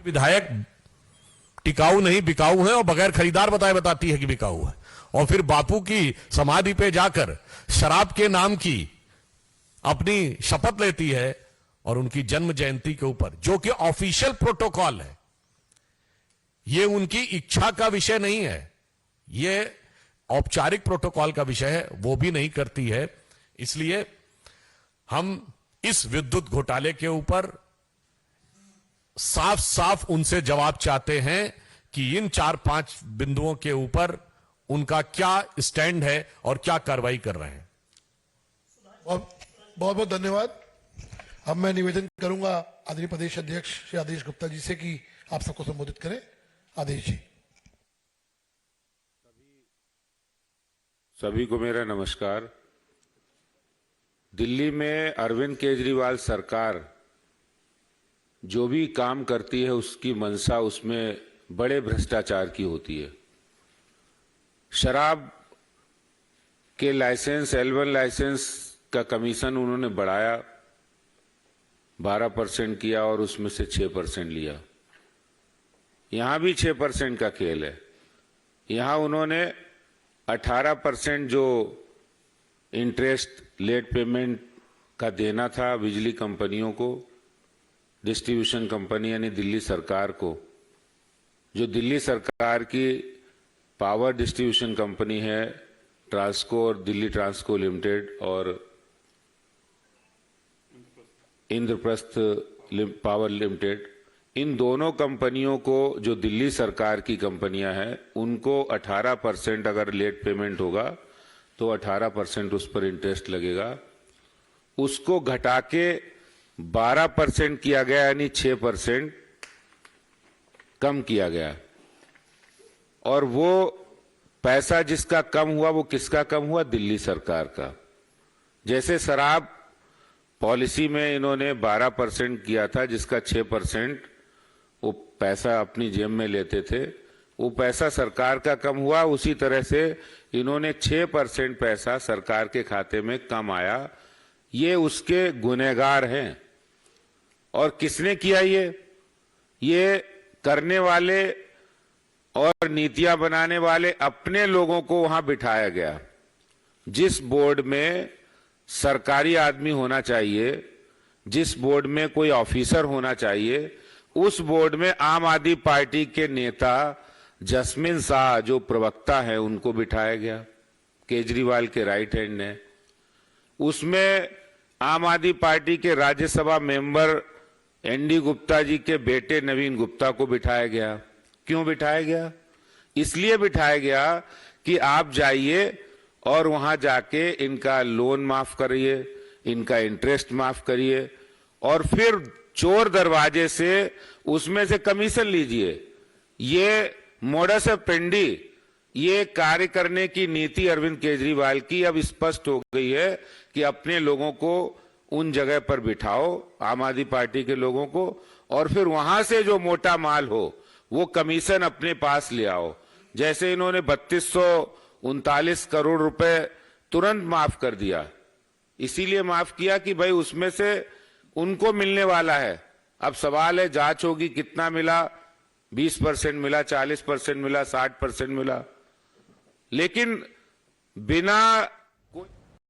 विधायक टिकाऊ नहीं बिकाऊ है और बगैर खरीदार बताती है कि बिकाऊ है, और फिर बापू की समाधि पे जाकर शराब के नाम की अपनी शपथ लेती है और उनकी जन्म जयंती के ऊपर, जो कि ऑफिशियल प्रोटोकॉल है, यह उनकी इच्छा का विषय नहीं है, यह औपचारिक प्रोटोकॉल का विषय है, वो भी नहीं करती है। इसलिए हम इस विद्युत घोटाले के ऊपर साफ साफ उनसे जवाब चाहते हैं कि इन 4-5 बिंदुओं के ऊपर उनका क्या स्टैंड है और क्या कार्रवाई कर रहे हैं। बहुत बहुत धन्यवाद। अब मैं निवेदन करूंगा आदरणीय प्रदेश अध्यक्ष श्री आदेश गुप्ता जी से कि आप सबको संबोधित करें। आदेश जी। सभी को मेरा नमस्कार। दिल्ली में अरविंद केजरीवाल सरकार जो भी काम करती है उसकी मंशा उसमें बड़े भ्रष्टाचार की होती है। शराब के लाइसेंस, L1 लाइसेंस का कमीशन उन्होंने बढ़ाया, 12% किया और उसमें से 6% लिया। यहां भी 6% का खेल है। यहां उन्होंने 18% जो इंटरेस्ट लेट पेमेंट का देना था बिजली कंपनियों को, डिस्ट्रीब्यूशन कंपनी यानी दिल्ली सरकार को, जो दिल्ली सरकार की पावर डिस्ट्रीब्यूशन कंपनी है ट्रांसको और दिल्ली ट्रांसको लिमिटेड और इंद्रप्रस्थ पावर लिमिटेड, इन दोनों कंपनियों को, जो दिल्ली सरकार की कंपनियां हैं, उनको 18% अगर लेट पेमेंट होगा तो 18% उस पर इंटरेस्ट लगेगा। उसको घटा के 12% किया गया, यानी 6% कम किया गया। और वो पैसा जिसका कम हुआ वो किसका कम हुआ? दिल्ली सरकार का। जैसे शराब पॉलिसी में इन्होंने 12% किया था, जिसका 6% वो पैसा अपनी जेब में लेते थे, वो पैसा सरकार का कम हुआ। उसी तरह से इन्होंने 6% पैसा सरकार के खाते में कम आया। ये उसके गुनहगार हैं। और किसने किया ये करने वाले और नीतियां बनाने वाले अपने लोगों को वहां बिठाया गया। जिस बोर्ड में सरकारी आदमी होना चाहिए, जिस बोर्ड में कोई ऑफिसर होना चाहिए, उस बोर्ड में आम आदमी पार्टी के नेता जस्मिन शाह जो प्रवक्ता है उनको बिठाया गया, केजरीवाल के राइट हैंड ने। उसमें आम आदमी पार्टी के राज्यसभा मेंबर एनडी गुप्ता जी के बेटे नवीन गुप्ता को बिठाया गया। क्यों बिठाया गया? इसलिए बिठाया गया कि आप जाइए और वहां जाके इनका लोन माफ करिए, इनका इंटरेस्ट माफ करिए और फिर चोर दरवाजे से उसमें से कमीशन लीजिए। ये मोडस ऑपेंडी, ये कार्य करने की नीति अरविंद केजरीवाल की अब स्पष्ट हो गई है कि अपने लोगों को उन जगह पर बिठाओ, आम आदमी पार्टी के लोगों को, और फिर वहां से जो मोटा माल हो वो कमीशन अपने पास ले आओ। जैसे इन्होंने 3239 करोड़ रुपए तुरंत माफ कर दिया। इसीलिए माफ किया कि भाई उसमें से उनको मिलने वाला है। अब सवाल है, जांच होगी कितना मिला, 20% मिला, 40% मिला, 60% मिला। लेकिन बिना